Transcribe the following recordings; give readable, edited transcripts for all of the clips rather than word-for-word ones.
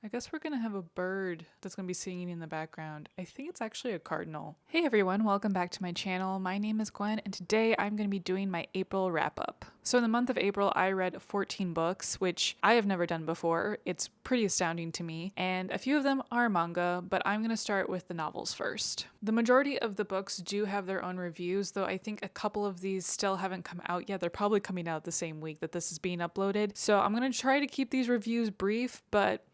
I guess we're gonna have a bird that's gonna be singing in the background. I think it's actually a cardinal. Hey everyone, welcome back to my channel. My name is Gwen, and today I'm gonna be doing my April wrap up. So in the month of April, I read 14 books, which I have never done before. It's pretty astounding to me, and a few of them are manga, but I'm gonna start with the novels first. The majority of the books do have their own reviews, though I think a couple of these still haven't come out yet. They're probably coming out the same week that this is being uploaded. So I'm gonna try to keep these reviews brief, but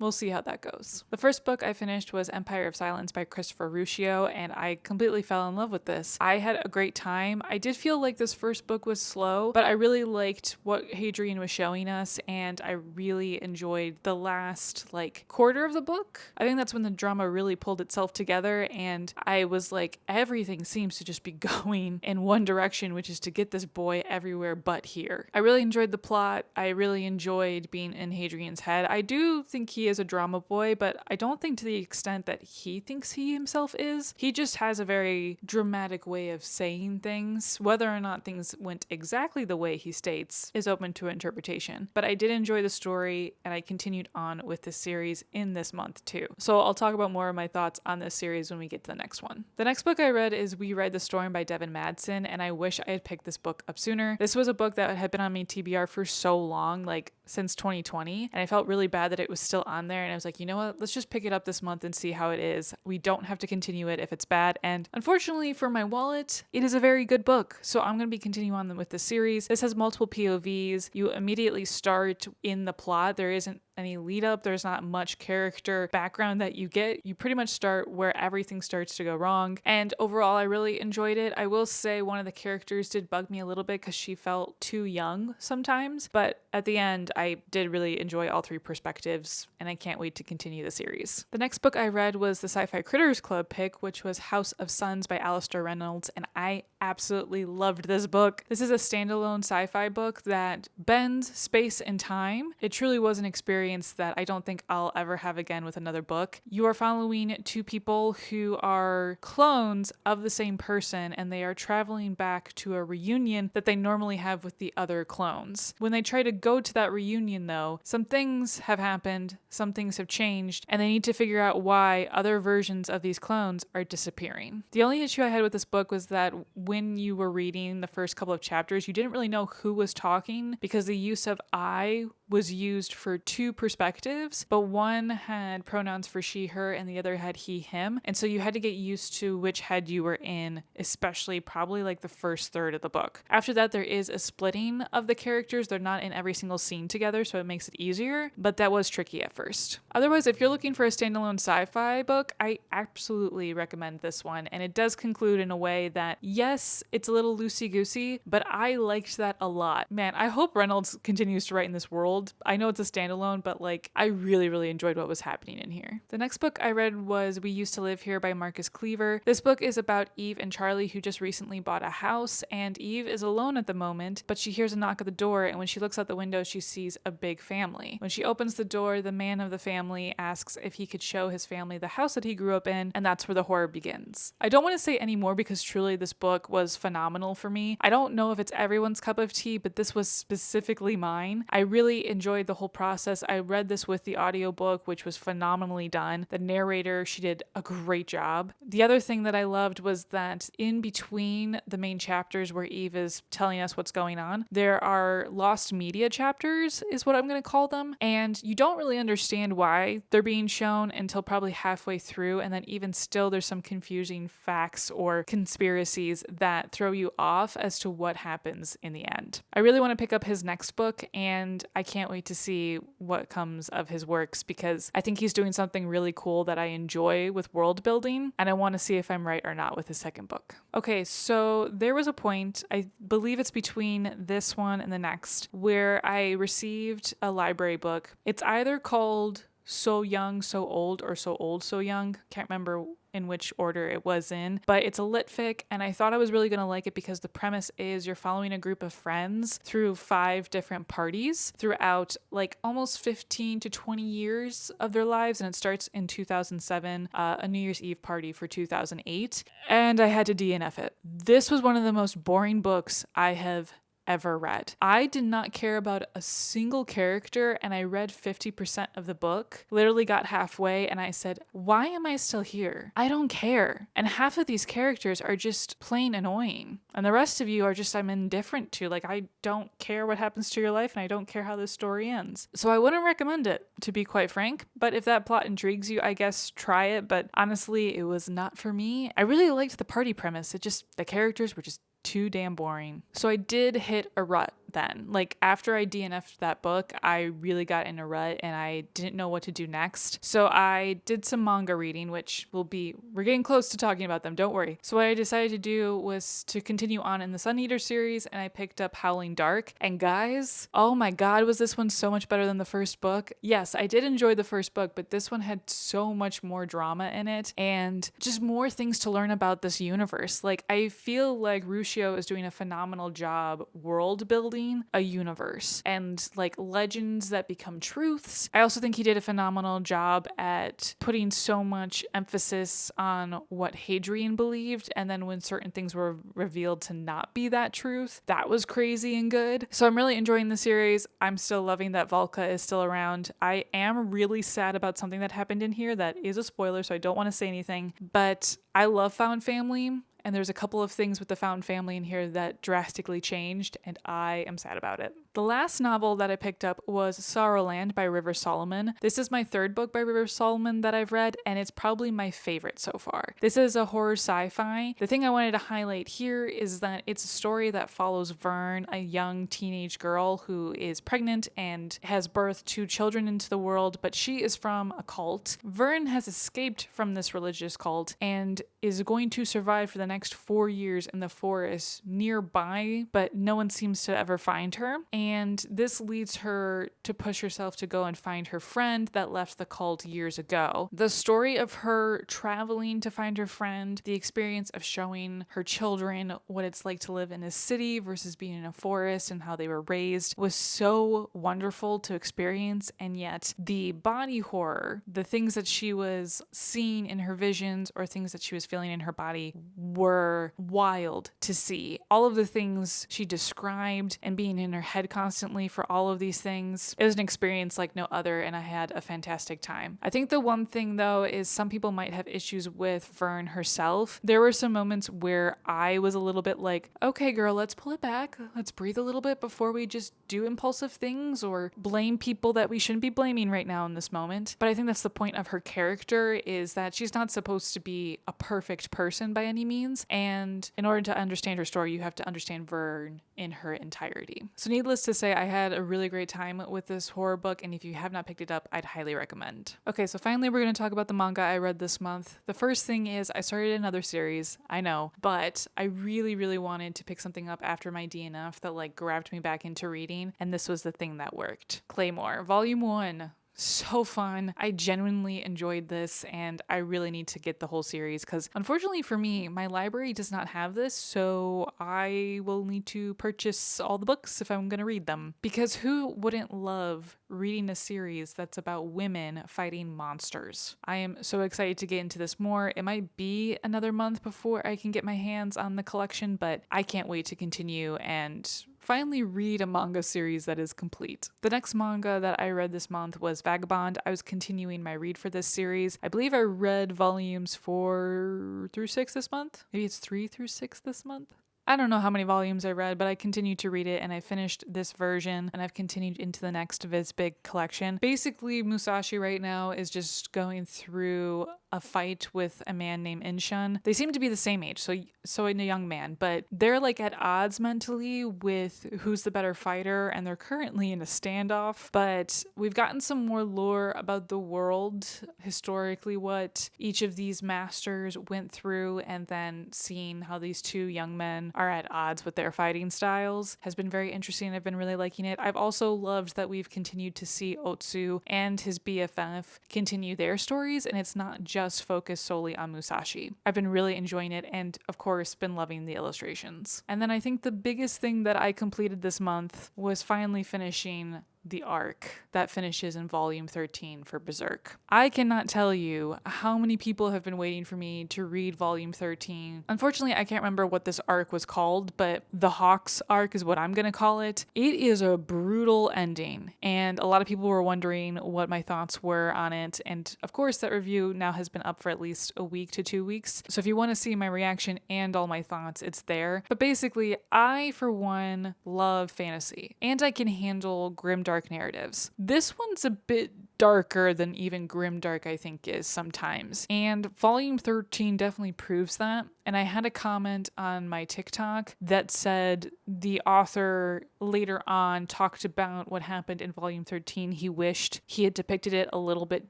we'll see how that goes. The first book I finished was Empire of Silence by Christopher Ruccio, and I completely fell in love with this. I had a great time. I did feel like this first book was slow, but I really liked what Hadrian was showing us, and I really enjoyed the last quarter of the book. I think that's when the drama really pulled itself together, and I was like, everything seems to just be going in one direction, which is to get this boy everywhere but here. I really enjoyed the plot. I really enjoyed being in Hadrian's head. I do think he is a drama boy, but I don't think to the extent that he thinks he himself is. He just has a very dramatic way of saying things. Whether or not things went exactly the way he states is open to interpretation. But I did enjoy the story, and I continued on with this series in this month too. So I'll talk about more of my thoughts on this series when we get to the next one. The next book I read is We Ride the Storm by Devin Madsen, and I wish I had picked this book up sooner. This was a book that had been on my TBR for so long, since 2020, and I felt really bad that it was still on there, and I was like, you know what, let's just pick it up this month and see how it is. We don't have to continue it if it's bad, and unfortunately for my wallet, it is a very good book, so I'm going to be continuing on with the series. This has multiple POVs. You immediately start in the plot. There isn't any lead up. There's not much character background that you get. You pretty much start where everything starts to go wrong. And overall, I really enjoyed it. I will say one of the characters did bug me a little bit because she felt too young sometimes. But at the end, I did really enjoy all three perspectives, and I can't wait to continue the series. The next book I read was the Sci-Fi Critters Club pick, which was House of Suns by Alistair Reynolds, and I absolutely loved this book. This is a standalone sci-fi book that bends space and time. It truly was an experience that I don't think I'll ever have again with another book. You are following two people who are clones of the same person, and they are traveling back to a reunion that they normally have with the other clones. When they try to go to that reunion, though, some things have happened, some things have changed, and they need to figure out why other versions of these clones are disappearing. The only issue I had with this book was that when you were reading the first couple of chapters, you didn't really know who was talking because the use of I was used for two perspectives, but one had pronouns for she, her, and the other had he, him. And so you had to get used to which head you were in, especially probably the first third of the book. After that, there is a splitting of the characters. They're not in every single scene together, so it makes it easier, but that was tricky at first. Otherwise, if you're looking for a standalone sci-fi book, I absolutely recommend this one. And it does conclude in a way that, yes, it's a little loosey-goosey, but I liked that a lot. Man, I hope Reynolds continues to write in this world. I know it's a standalone, but I really, really enjoyed what was happening in here. The next book I read was We Used to Live Here by Marcus Cleaver. This book is about Eve and Charlie, who just recently bought a house, and Eve is alone at the moment, but she hears a knock at the door, and when she looks out the window, she sees a big family. When she opens the door, the man of the family asks if he could show his family the house that he grew up in, and that's where the horror begins. I don't want to say any more because truly this book was phenomenal for me. I don't know if it's everyone's cup of tea, but this was specifically mine. I really enjoyed the whole process. I read this with the audiobook, which was phenomenally done. The narrator, she did a great job. The other thing that I loved was that in between the main chapters where Eve is telling us what's going on, there are lost media chapters, is what I'm going to call them. And you don't really understand why they're being shown until probably halfway through. And then even still, there's some confusing facts or conspiracies that throw you off as to what happens in the end. I really want to pick up his next book, and I can't wait to see what comes of his works because I think he's doing something really cool that I enjoy with world building, and I want to see if I'm right or not with his second book. Okay, so there was a point, I believe it's between this one and the next, where I received a library book. It's either called So Young, So Old, or So Old, So Young. Can't remember in which order it was in, but it's a lit fic, and I thought I was really going to like it because the premise is you're following a group of friends through 5 different parties throughout almost 15 to 20 years of their lives, and it starts in 2007, a New Year's Eve party for 2008, and I had to DNF it. This was one of the most boring books I have ever read. I did not care about a single character, and I read 50% of the book, literally got halfway, and I said, why am I still here? I don't care. And half of these characters are just plain annoying. And the rest of you are just, I'm indifferent to. Like, I don't care what happens to your life, and I don't care how this story ends. So I wouldn't recommend it, to be quite frank. But if that plot intrigues you, I guess try it. But honestly, it was not for me. I really liked the party premise. The characters were just too damn boring. So I did hit a rut then. Like after I DNF'd that book, I really got in a rut and I didn't know what to do next. So I did some manga reading, which we're getting close to talking about them, don't worry. So what I decided to do was to continue on in the Sun Eater series, and I picked up Howling Dark. And guys, oh my god, was this one so much better than the first book? Yes, I did enjoy the first book, but this one had so much more drama in it and just more things to learn about this universe. Like, I feel like Ruscio is doing a phenomenal job world building a universe and like legends that become truths. I also think he did a phenomenal job at putting so much emphasis on what Hadrian believed, and then when certain things were revealed to not be that truth, that was crazy and good. So I'm really enjoying the series. I'm still loving that Valka is still around. I am really sad about something that happened in here that is a spoiler, so I don't want to say anything, but I love Found Family. And there's a couple of things with the Found Family in here that drastically changed, and I am sad about it. The last novel that I picked up was Sorrowland by River Solomon. This is my third book by River Solomon that I've read, and it's probably my favorite so far. This is a horror sci-fi. The thing I wanted to highlight here is that it's a story that follows Vern, a young teenage girl who is pregnant and has birthed 2 children into the world, but she is from a cult. Vern has escaped from this religious cult and is going to survive for the next 4 years in the forest nearby, but no one seems to ever find her. And this leads her to push herself to go and find her friend that left the cult years ago. The story of her traveling to find her friend, the experience of showing her children what it's like to live in a city versus being in a forest and how they were raised was so wonderful to experience. And yet the body horror, the things that she was seeing in her visions or things that she was feeling in her body were wild to see. All of the things she described and being in her head constantly for all of these things, it was an experience like no other, and I had a fantastic time. I think the one thing though is some people might have issues with Vern herself. There were some moments where I was a little bit like, okay girl, let's pull it back. Let's breathe a little bit before we just do impulsive things or blame people that we shouldn't be blaming right now in this moment. But I think that's the point of her character, is that she's not supposed to be a perfect person by any means. And in order to understand her story, you have to understand Vern in her entirety. So needless to say, I had a really great time with this horror book, and if you have not picked it up, I'd highly recommend. Okay, so finally we're going to talk about the manga I read this month. The first thing is I started another series, I know, but I really, really wanted to pick something up after my DNF that like grabbed me back into reading, and this was the thing that worked. Claymore, Volume 1. So fun. I genuinely enjoyed this, and I really need to get the whole series because unfortunately for me, my library does not have this, so I will need to purchase all the books if I'm going to read them. Because who wouldn't love reading a series that's about women fighting monsters? I am so excited to get into this more. It might be another month before I can get my hands on the collection, but I can't wait to continue and finally read a manga series that is complete. The next manga that I read this month was Vagabond. I was continuing my read for this series. I believe I read volumes 4 through 6 this month. Maybe it's 3 through 6 this month. I don't know how many volumes I read, but I continued to read it, and I finished this version, and I've continued into the next Viz Big collection. Basically, Musashi right now is just going through a fight with a man named Inshun. They seem to be the same age, so a young man, but they're like at odds mentally with who's the better fighter, and they're currently in a standoff. But we've gotten some more lore about the world, historically what each of these masters went through, and then seeing how these 2 young men are at odds with their fighting styles has been very interesting. I've been really liking it. I've also loved that we've continued to see Otsu and his BFF continue their stories, and it's not just focused solely on Musashi. I've been really enjoying it, and of course been loving the illustrations. And then I think the biggest thing that I completed this month was finally finishing the arc that finishes in volume 13 for Berserk. I cannot tell you how many people have been waiting for me to read volume 13. Unfortunately, I can't remember what this arc was called, but the Hawks arc is what I'm going to call it. It is a brutal ending, and a lot of people were wondering what my thoughts were on it. And of course, that review now has been up for at least a week to 2 weeks. So if you want to see my reaction and all my thoughts, it's there. But basically, I, for one, love fantasy, and I can handle grimdark narratives. This one's a bit darker than even grimdark, I think, is sometimes. And volume 13 definitely proves that. And I had a comment on my TikTok that said the author later on talked about what happened in volume 13. He wished he had depicted it a little bit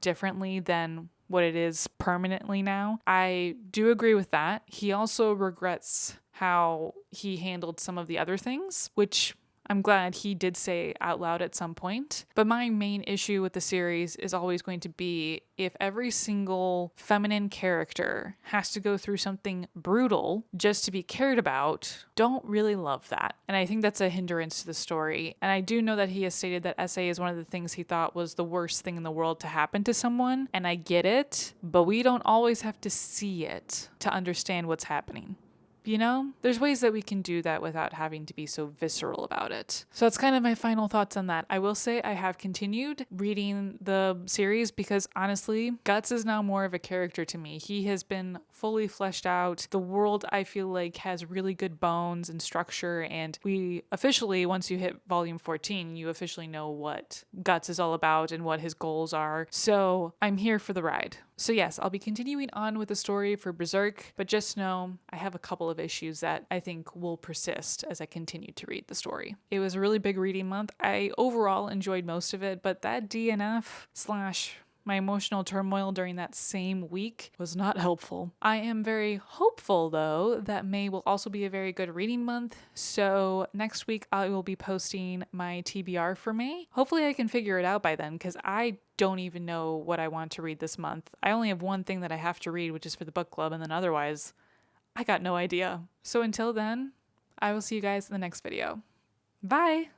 differently than what it is permanently now. I do agree with that. He also regrets how he handled some of the other things, which I'm glad he did say out loud at some point. But my main issue with the series is always going to be if every single feminine character has to go through something brutal just to be cared about. Don't really love that. And I think that's a hindrance to the story. And I do know that he has stated that SA is one of the things he thought was the worst thing in the world to happen to someone. And I get it, but we don't always have to see it to understand what's happening. You know, there's ways that we can do that without having to be so visceral about it. So that's kind of my final thoughts on that. I will say I have continued reading the series because honestly, Guts is now more of a character to me. He has been fully fleshed out. The world, I feel like, has really good bones and structure, and we officially, once you hit volume 14, you officially know what Guts is all about and what his goals are. So I'm here for the ride. So yes, I'll be continuing on with the story for Berserk, but just know I have a couple of issues that I think will persist as I continue to read the story. It was a really big reading month. I overall enjoyed most of it, but that DNF / my emotional turmoil during that same week was not helpful. I am very hopeful, though, that May will also be a very good reading month. So next week, I will be posting my TBR for May. Hopefully, I can figure it out by then, because I don't even know what I want to read this month. I only have one thing that I have to read, which is for the book club, and then otherwise, I got no idea. So until then, I will see you guys in the next video. Bye!